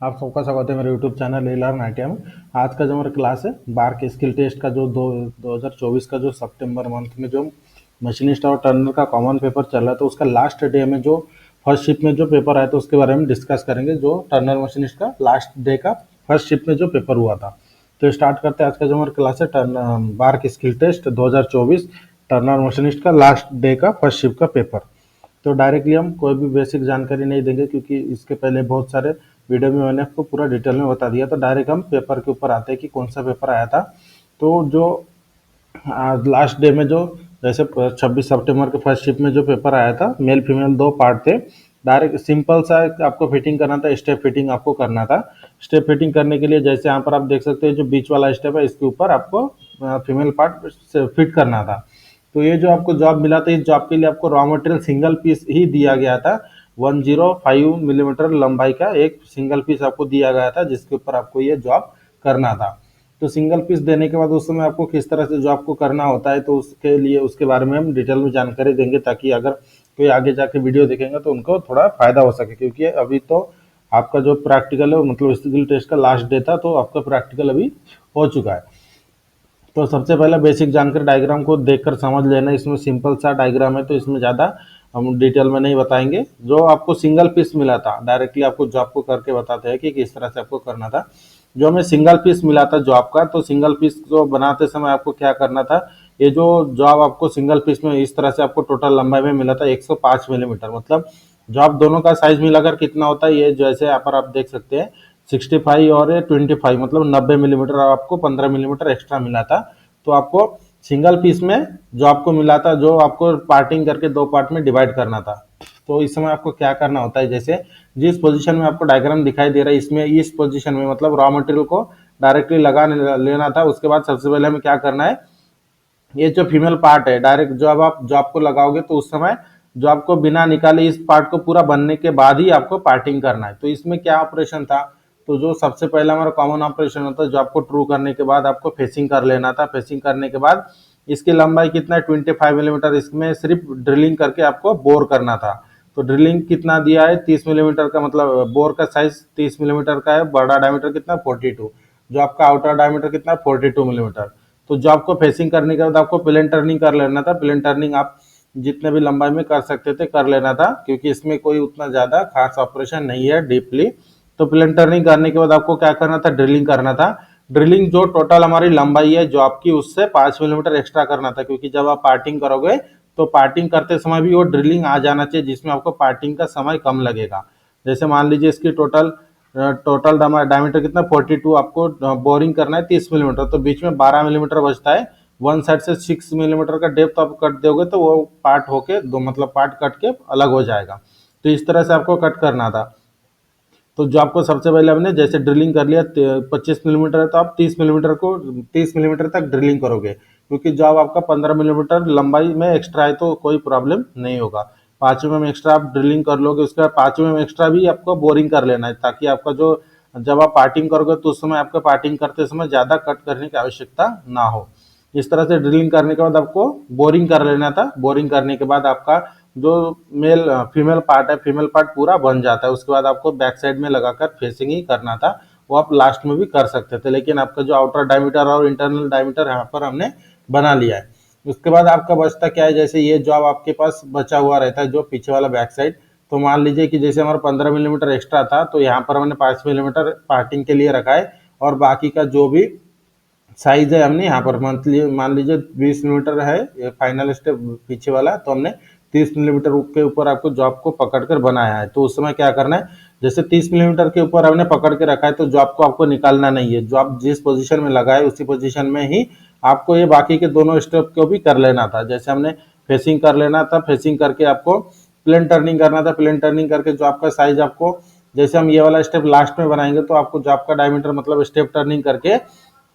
आप सबका स्वागत है मेरे यूट्यूब चैनल ए लर्न ITM में। आज का जो हमारा क्लास है बार के स्किल टेस्ट का जो 2024 का जो सितंबर मंथ में जो मशीनिस्ट और टर्नर का कॉमन पेपर चल रहा है, तो उसका लास्ट डे में जो फर्स्ट शिफ्ट में जो पेपर आया था उसके बारे में डिस्कस करेंगे। जो टर्नर मशीनिस्ट का लास्ट डे का फर्स्ट शिफ्ट में जो पेपर हुआ था, तो स्टार्ट करते हैं आज का जो हमारा क्लास है बार के स्किल टेस्ट 2024 टर्नर मशीनिस्ट का लास्ट डे का फर्स्ट शिफ्ट का पेपर। तो डायरेक्टली हम कोई भी बेसिक जानकारी नहीं देंगे, क्योंकि इसके पहले बहुत सारे वीडियो में मैंने आपको पूरा डिटेल में बता दिया। तो डायरेक्ट हम पेपर के ऊपर आते हैं कि कौन सा पेपर आया था। तो जो लास्ट डे में जो जैसे 26 सितंबर के फर्स्ट शिफ्ट में जो पेपर आया था, मेल फीमेल 2 पार्ट थे। डायरेक्ट सिंपल सा आपको फिटिंग करना था, स्टेप फिटिंग आपको करना था। स्टेप फिटिंग करने के लिए जैसे यहाँ पर आप देख सकते हैं, जो बीच वाला स्टेप है इसके ऊपर आपको फीमेल पार्ट फिट करना था। तो ये जो आपको जॉब मिला था, इस जॉब के लिए आपको रॉ मटेरियल सिंगल पीस ही दिया गया था। 105 मिलीमीटर लंबाई का एक सिंगल पीस आपको दिया गया था, जिसके ऊपर आपको ये जॉब करना था। तो सिंगल पीस देने के बाद उस समय आपको किस तरह से जॉब को करना होता है, तो उसके लिए उसके बारे में हम डिटेल में जानकारी देंगे, ताकि अगर कोई आगे जाके वीडियो देखेंगे तो उनको थोड़ा फायदा हो सके। क्योंकि अभी तो आपका जो प्रैक्टिकल है, मतलब स्किल टेस्ट का लास्ट डे था, तो आपका प्रैक्टिकल अभी हो चुका है। तो सबसे पहले बेसिक जानकारी डायग्राम को देखकर समझ लेना। इसमें सिंपल सा डायग्राम है, तो इसमें ज़्यादा हम डिटेल में नहीं बताएंगे। जो आपको सिंगल पीस मिला था, डायरेक्टली आपको जॉब को करके बताते हैं कि किस तरह से आपको करना था। जो हमें सिंगल पीस मिला था जॉब का, तो सिंगल पीस को बनाते समय आपको क्या करना था, ये जो जॉब आपको सिंगल पीस में इस तरह से आपको टोटल लंबाई में मिला था 105 मिलीमीटर। मतलब जॉब दोनों का साइज मिलाकर कितना होता है, ये जैसे यहाँ पर आप देख सकते हैं 65 और 25, मतलब 90 मिलीमीटर। आपको 15 मिलीमीटर एक्स्ट्रा मिला था। तो आपको सिंगल पीस में जो आपको मिला था, जो आपको पार्टिंग करके 2 पार्ट में डिवाइड करना था। तो इस समय आपको क्या करना होता है, जैसे जिस पोजीशन में आपको डायग्राम दिखाई दे रहा है, इसमें इस पोजीशन में मतलब रॉ मटेरियल को डायरेक्टली लगा लेना था। उसके बाद सबसे पहले हमें क्या करना है, ये जो फीमेल पार्ट है, डायरेक्ट जब आप जॉब को लगाओगे तो उस समय जॉब को बिना निकाले इस पार्ट को पूरा बनने के बाद ही आपको पार्टिंग करना है। तो इसमें क्या ऑपरेशन था, तो जो सबसे पहला हमारा कॉमन ऑपरेशन होता है, जॉब को ट्रू करने के बाद आपको फेसिंग कर लेना था। फेसिंग करने के बाद इसकी लंबाई कितना है 25 मिलीमीटर, इसमें सिर्फ ड्रिलिंग करके आपको बोर करना था। तो ड्रिलिंग कितना दिया है 30 मिलीमीटर का, मतलब बोर का साइज 30 मिलीमीटर का है। बड़ा डायमीटर कितना 42, जो आपका आउटर डायमीटर कितना 42 मिलीमीटर। तो जॉब को फेसिंग करने के बाद आपको प्लेन टर्निंग कर लेना था। प्लेन टर्निंग आप जितने भी लंबाई में कर सकते थे कर लेना था, क्योंकि इसमें कोई उतना ज़्यादा खास ऑपरेशन नहीं है डीपली। तो प्लेन टर्निंग करने के बाद आपको क्या करना था, ड्रिलिंग करना था। ड्रिलिंग जो टोटल हमारी लंबाई है जॉब की, उससे 5 मिलीमीटर एक्स्ट्रा करना था, क्योंकि जब आप पार्टिंग करोगे तो पार्टिंग करते समय भी वो ड्रिलिंग आ जाना चाहिए, जिसमें आपको पार्टिंग का समय कम लगेगा। जैसे मान लीजिए इसकी टोटल डायमीटर कितना 42, आपको बोरिंग करना है 30 मिलीमीटर, तो बीच में 12 मिलीमीटर बचता है। वन साइड से 6 मिलीमीटर का डेप्थ आप कट दोगे तो वो पार्ट होके दो, मतलब पार्ट कट के अलग हो जाएगा। तो इस तरह से आपको कट करना था। तो जो आपको सबसे पहले हमने जैसे ड्रिलिंग कर लिया 25 मिलीमीटर है, तो आप 30 मिलीमीटर तक ड्रिलिंग करोगे, क्योंकि जॉब आपका 15 मिलीमीटर लंबाई में एक्स्ट्रा है, तो कोई प्रॉब्लम नहीं होगा। 5वें में एक्स्ट्रा आप ड्रिलिंग कर लोगे, उसके बाद 5वें में एक्स्ट्रा भी आपको बोरिंग कर लेना है, ताकि आपका जो जब आप पार्टिंग करोगे तो उस समय आपका पार्टिंग करते समय ज़्यादा कट करने की आवश्यकता ना हो। इस तरह से ड्रिलिंग करने के बाद आपको बोरिंग कर लेना था। बोरिंग करने के बाद आपका जो फीमेल पार्ट है, फीमेल पार्ट पूरा बन जाता है। उसके बाद आपको बैक साइड में लगाकर फेसिंग ही करना था। वो आप लास्ट में भी कर सकते थे, लेकिन आपका जो आउटर डायमीटर और इंटरनल डायमीटर यहाँ पर हमने बना लिया है। उसके बाद आपका बचता क्या है, जैसे ये जॉब आपके पास बचा हुआ रहता है जो पीछे वाला बैक साइड। तो मान लीजिए कि जैसे हमारा 15 मिलीमीटर एक्स्ट्रा था, तो यहाँ पर हमने 5 मिलीमीटर पार्टिंग के लिए रखा है, और बाकी का जो भी साइज है हमने यहाँ पर मंथली मान लीजिए 20 मिलीमीटर है ये फाइनल स्टेप पीछे वाला, तो हमने 30 मिलीमीटर के ऊपर आपको जॉब को पकड़ कर बनाया है। तो उस समय क्या करना है, जैसे 30 मिलीमीटर के ऊपर हमने पकड़ के रखा है, तो जॉब को आपको निकालना नहीं है। जॉब जिस पोजीशन में लगा है उसी पोजीशन में ही आपको ये बाकी के दोनों स्टेप को भी कर लेना था। जैसे हमने फेसिंग कर लेना था, फेसिंग करके आपको प्लेन टर्निंग करना था। प्लेन टर्निंग करके जॉब का साइज आपको, जैसे हम ये वाला स्टेप लास्ट में बनाएंगे, तो आपको जॉब का डायमीटर मतलब स्टेप टर्निंग करके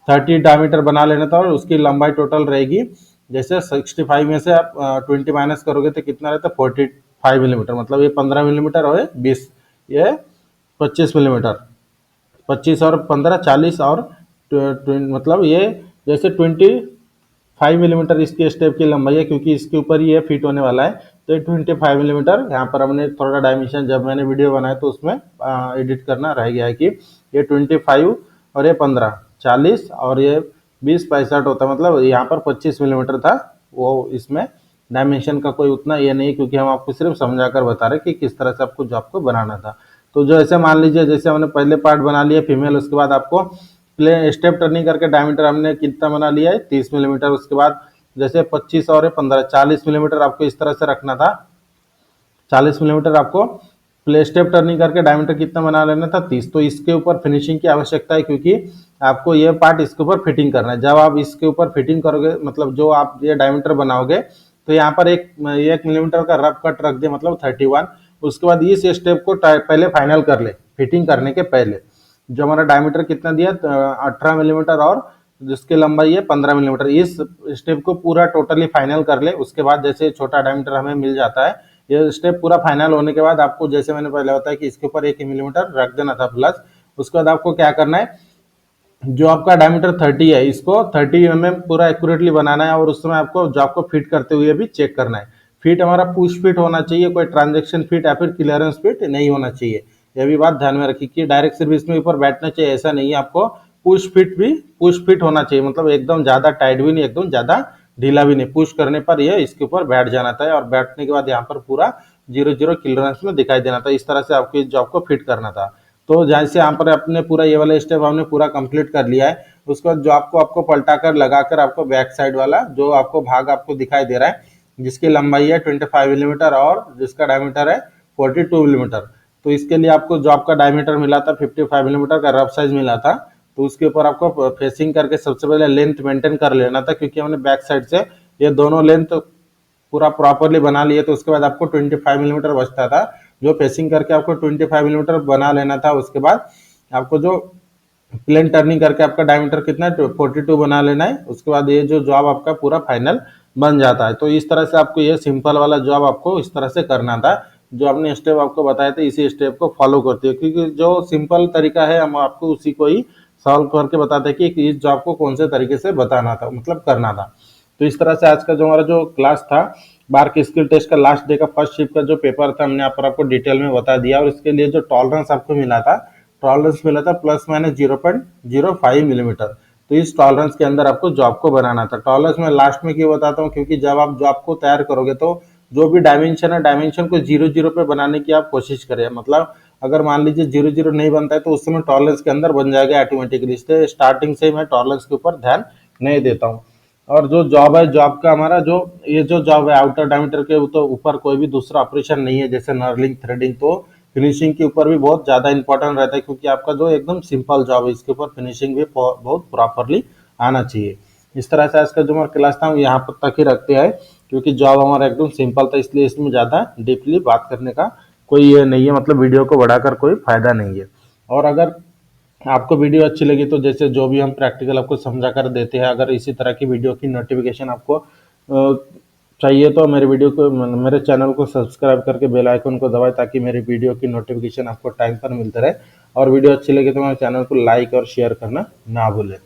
30 डायमीटर बना लेना था, और उसकी लंबाई टोटल रहेगी, जैसे 65 में से आप 20 माइनस करोगे तो कितना रहता है 45 मिलीमीटर। मतलब ये 15 मिलीमीटर और 20, ये 25 मिलीमीटर। 25 और 15 40, और मतलब ये जैसे 25 मिलीमीटर इसकी स्टेप की लंबाई है, क्योंकि इसके ऊपर ही ये फिट होने वाला है। तो ये 25 मिलीमीटर। यहाँ पर हमने थोड़ा डायमेंशन जब मैंने वीडियो बनाया तो उसमें एडिट करना रह गया है कि ये 25 और ये 15 40 और ये 20 65 होता है, मतलब यहाँ पर 25 मिलीमीटर था। वो इसमें डायमेंशन का कोई उतना ये नहीं, क्योंकि हम आपको सिर्फ समझा कर बता रहे कि किस तरह से आपको जॉब को बनाना था। तो जो ऐसे मान लीजिए जैसे हमने पहले पार्ट बना लिया फीमेल, उसके बाद आपको प्ले स्टेप टर्निंग करके डायमीटर हमने कितना बना लिया है 30 मिलीमीटर। उसके बाद जैसे 25 और 15 40 मिलीमीटर आपको इस तरह से रखना था। 40 मिलीमीटर आपको प्ले स्टेप टर्निंग करके डायमीटर कितना बना लेना था 30। तो इसके ऊपर फिनिशिंग की आवश्यकता है, क्योंकि आपको ये पार्ट इसके ऊपर फिटिंग करना है। जब आप इसके ऊपर फिटिंग करोगे, मतलब जो आप ये डायमीटर बनाओगे, तो यहाँ पर एक मिलीमीटर का रफ कट रख दे, मतलब 31। उसके बाद इस स्टेप को पहले फाइनल कर ले फिटिंग करने के पहले। जो हमारा डायमीटर कितना दिया 18 मिलीमीटर और जिसकी लंबाई है 15 मिलीमीटर, इस स्टेप को पूरा टोटली फाइनल कर ले। उसके बाद जैसे छोटा डायमीटर हमें मिल जाता है, ये स्टेप पूरा फाइनल होने के बाद आपको जैसे मैंने पहले बताया कि इसके ऊपर 1 मिलीमीटर रख देना था प्लस। उसके बाद आपको क्या करना है, जो आपका डायमीटर 30 है इसको 30 पूरा एक्यूरेटली बनाना है, और उस समय आपको जॉब को फिट करते हुए भी चेक करना है। फिट हमारा पुश फिट होना चाहिए, कोई ट्रांजेक्शन फिट या फिर क्लियरेंस फिट नहीं होना चाहिए। यह भी बात ध्यान में रखिए कि डायरेक्ट सिर्फ इसमें ऊपर बैठना चाहिए ऐसा नहीं है, आपको पुश फिट होना चाहिए, मतलब एकदम ज्यादा टाइट भी नहीं एकदम ज्यादा ढीला भी नहीं। पुश करने पर यह इसके ऊपर बैठ जाना था, और बैठने के बाद यहाँ पर पूरा 0 क्लियरेंस में दिखाई देना था। इस तरह से आपको इस जॉब को फिट करना था। तो जैसे यहाँ पर अपने पूरा ये वाला स्टेप हमने पूरा कंप्लीट कर लिया है। उसके बाद जो आपको पलटा कर लगाकर आपको बैक साइड वाला जो आपको भाग आपको दिखाई दे रहा है, जिसकी लंबाई है 25 मिलीमीटर और जिसका डायमीटर है 42 मिलीमीटर। तो इसके लिए आपको जो आपका डायमीटर मिला था 55 मिलीमीटर का रफ साइज मिला था, तो उसके ऊपर आपको फेसिंग करके सबसे पहले लेंथ मेंटेन कर लेना था, क्योंकि हमने बैक साइड से ये दोनों लेंथ पूरा प्रॉपरली बना लिए। तो उसके बाद आपको 25 मिलीमीटर बचता था, जो फेसिंग करके आपको 25 मिलीमीटर बना लेना था। उसके बाद आपको जो प्लेन टर्निंग करके आपका डायमीटर कितना है 42 बना लेना है। उसके बाद ये जो जॉब आपका पूरा फाइनल बन जाता है। तो इस तरह से आपको ये सिंपल वाला जॉब आपको इस तरह से करना था, जो आपने स्टेप आपको बताया था इसी स्टेप को फॉलो करते हो, क्योंकि जो सिंपल तरीका है हम आपको उसी को ही सॉल्व करके बताते हैं कि इस जॉब को कौन से तरीके से बताना था, मतलब करना था। तो इस तरह से आज का जो हमारा जो क्लास था बार्क स्किल टेस्ट का लास्ट डे का फर्स्ट शिफ्ट का जो पेपर था, हमने यहाँ पर आपको डिटेल में बता दिया। और इसके लिए जो टॉलरेंस आपको मिला था, टॉलरेंस मिला था प्लस माइनस 0.05 मिलीमीटर। तो इस टॉलरेंस के अंदर आपको जॉब को बनाना था। टॉलरेंस मैं लास्ट में क्यों बताता हूँ, क्योंकि जब आप जॉब को तैयार करोगे तो जो भी डायमेंशन है डायमेंशन को 0 पे बनाने की आप कोशिश करें। मतलब अगर मान लीजिए 0 नहीं बनता है तो उस समय टॉलरेंस के अंदर बन जाएगा ऑटोमेटिकली। इसलिए स्टार्टिंग से ही मैं टॉलरेंस के ऊपर ध्यान नहीं देता हूँ। और जो जॉब है, जॉब का हमारा जो ये जो जॉब है आउटर डायमीटर के तो ऊपर कोई भी दूसरा ऑपरेशन नहीं है, जैसे नर्लिंग थ्रेडिंग। तो फिनिशिंग के ऊपर भी बहुत ज़्यादा इंपॉर्टेंट रहता है, क्योंकि आपका जो एकदम सिंपल जॉब है इसके ऊपर फिनिशिंग भी बहुत प्रॉपरली आना चाहिए। इस तरह से आज का जो हमारा क्लास था हम यहाँ पर तक ही रखते हैं, क्योंकि जॉब हमारा एकदम सिंपल था, इसलिए इसमें ज़्यादा डीपली बात करने का कोई ये नहीं है, मतलब वीडियो को बढ़ाकर कोई फायदा नहीं है। और अगर आपको वीडियो अच्छी लगी तो जैसे जो भी हम प्रैक्टिकल आपको समझा कर देते हैं, अगर इसी तरह की वीडियो की नोटिफिकेशन आपको चाहिए तो मेरे चैनल को सब्सक्राइब करके बेल आइकन को दबाएं, ताकि मेरी वीडियो की नोटिफिकेशन आपको टाइम पर मिलते रहे। और वीडियो अच्छी लगी तो मेरे चैनल को लाइक और शेयर करना ना भूलें।